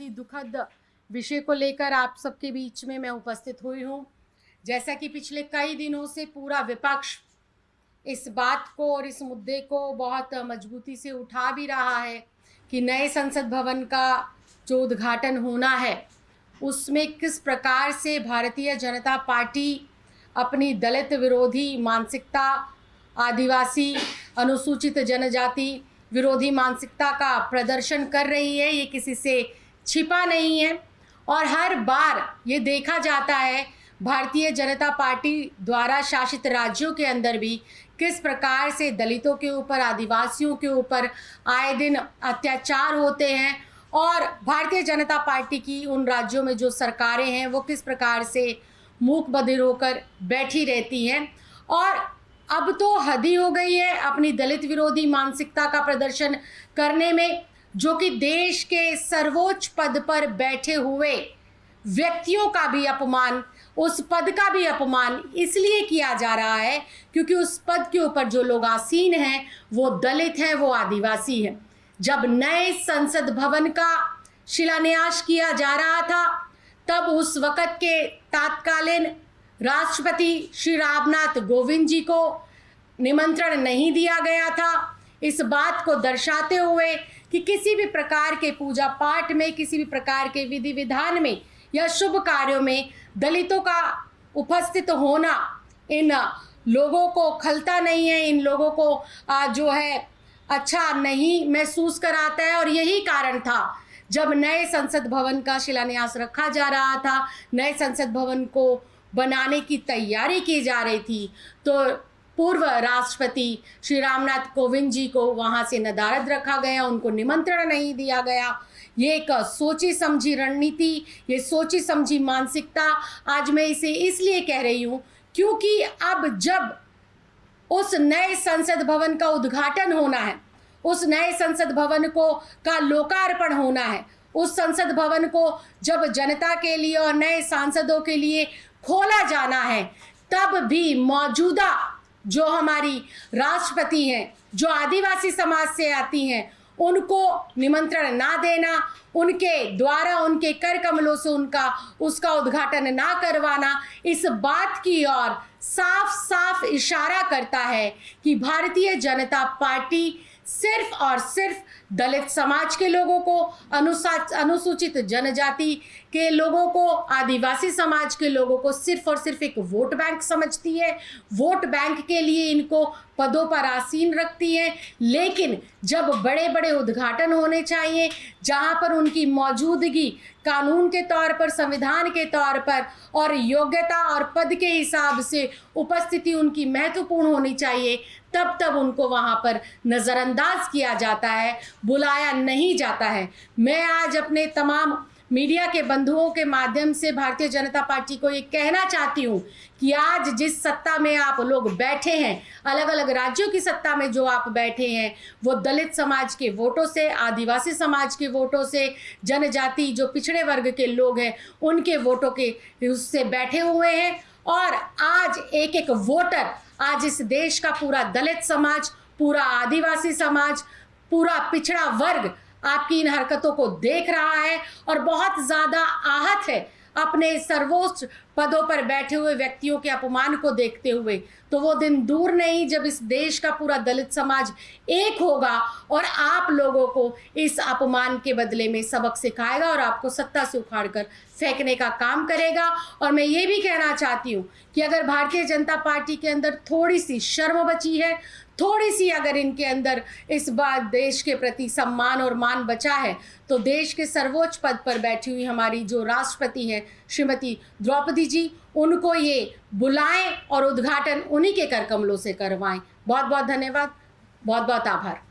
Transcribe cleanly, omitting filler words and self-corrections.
दुखद विषय को लेकर आप सबके बीच में मैं उपस्थित हुई हूँ। जैसा कि पिछले कई दिनों से पूरा विपक्ष इस बात को और इस मुद्दे को बहुत मजबूती से उठा भी रहा है कि नए संसद भवन का जो उद्घाटन होना है उसमें किस प्रकार से भारतीय जनता पार्टी अपनी दलित विरोधी मानसिकता, आदिवासी अनुसूचित जनजाति विरोधी मानसिकता का प्रदर्शन कर रही है। ये किसी से छिपा नहीं है और हर बार ये देखा जाता है भारतीय जनता पार्टी द्वारा शासित राज्यों के अंदर भी किस प्रकार से दलितों के ऊपर, आदिवासियों के ऊपर आए दिन अत्याचार होते हैं और भारतीय जनता पार्टी की उन राज्यों में जो सरकारें हैं वो किस प्रकार से मूक बधिर होकर बैठी रहती हैं। और अब तो हद ही हो गई है अपनी दलित विरोधी मानसिकता का प्रदर्शन करने में, जो कि देश के सर्वोच्च पद पर बैठे हुए व्यक्तियों का भी अपमान, उस पद का भी अपमान इसलिए किया जा रहा है क्योंकि उस पद के ऊपर जो लोग आसीन हैं वो दलित हैं, वो आदिवासी हैं। जब नए संसद भवन का शिलान्यास किया जा रहा था तब उस वक़्त के तत्कालीन राष्ट्रपति श्री रामनाथ कोविंद जी को निमंत्रण नहीं दिया गया था, इस बात को दर्शाते हुए कि किसी भी प्रकार के पूजा पाठ में, किसी भी प्रकार के विधि विधान में या शुभ कार्यों में दलितों का उपस्थित होना इन लोगों को खलता नहीं है, इन लोगों को जो है अच्छा नहीं महसूस कराता है। और यही कारण था जब नए संसद भवन का शिलान्यास रखा जा रहा था, नए संसद भवन को बनाने की तैयारी की जा रही थी, तो पूर्व राष्ट्रपति श्री रामनाथ कोविंद जी को वहाँ से नदारद रखा गया, उनको निमंत्रण नहीं दिया गया। ये एक सोची समझी रणनीति, ये सोची समझी मानसिकता, आज मैं इसे इसलिए कह रही हूँ क्योंकि अब जब उस नए संसद भवन का उद्घाटन होना है, उस नए संसद भवन को का लोकार्पण होना है, उस संसद भवन को जब जनता के लिए और नए सांसदों के लिए खोला जाना है, तब भी मौजूदा जो हमारी राष्ट्रपति हैं, जो आदिवासी समाज से आती हैं, उनको निमंत्रण ना देना, उनके द्वारा उनके कर कमलों से उसका उद्घाटन ना करवाना, इस बात की ओर साफ साफ इशारा करता है कि भारतीय जनता पार्टी सिर्फ और सिर्फ दलित समाज के लोगों को, अनुसूचित जनजाति के लोगों को, आदिवासी समाज के लोगों को सिर्फ और सिर्फ एक वोट बैंक समझती है, वोट बैंक के लिए इनको पदों पर आसीन रखती है। लेकिन जब बड़े बड़े उद्घाटन होने चाहिए, जहां पर उनकी मौजूदगी कानून के तौर पर, संविधान के तौर पर और योग्यता और पद के हिसाब से उपस्थिति उनकी महत्वपूर्ण होनी चाहिए, तब उनको वहां पर नज़रअंदाज किया जाता है, बुलाया नहीं जाता है। मैं आज अपने तमाम मीडिया के बंधुओं के माध्यम से भारतीय जनता पार्टी को ये कहना चाहती हूँ कि आज जिस सत्ता में आप लोग बैठे हैं, अलग अलग राज्यों की सत्ता में जो आप बैठे हैं, वो दलित समाज के वोटों से, आदिवासी समाज के वोटों से, जनजाति जो पिछड़े वर्ग के लोग हैं उनके वोटों के उससे बैठे हुए हैं। और आज एक एक वोटर, आज इस देश का पूरा दलित समाज, पूरा आदिवासी समाज, पूरा पिछड़ा वर्ग आपकी इन हरकतों को देख रहा है और बहुत ज़्यादा आहत है अपने सर्वोच्च पदों पर बैठे हुए व्यक्तियों के अपमान को देखते हुए। तो वो दिन दूर नहीं जब इस देश का पूरा दलित समाज एक होगा और आप लोगों को इस अपमान के बदले में सबक सिखाएगा और आपको सत्ता से उखाड़कर फेंकने का काम करेगा। और मैं ये भी कहना चाहती हूँ कि अगर भारतीय जनता पार्टी के अंदर थोड़ी सी शर्म बची है, थोड़ी सी अगर इनके अंदर इस बार देश के प्रति सम्मान और मान बचा है, तो देश के सर्वोच्च पद पर बैठी हुई हमारी जो राष्ट्रपति हैं श्रीमती द्रौपदी जी, उनको ये बुलाएं और उद्घाटन उन्हीं के कर कमलों से करवाएं। बहुत बहुत धन्यवाद, बहुत बहुत आभार।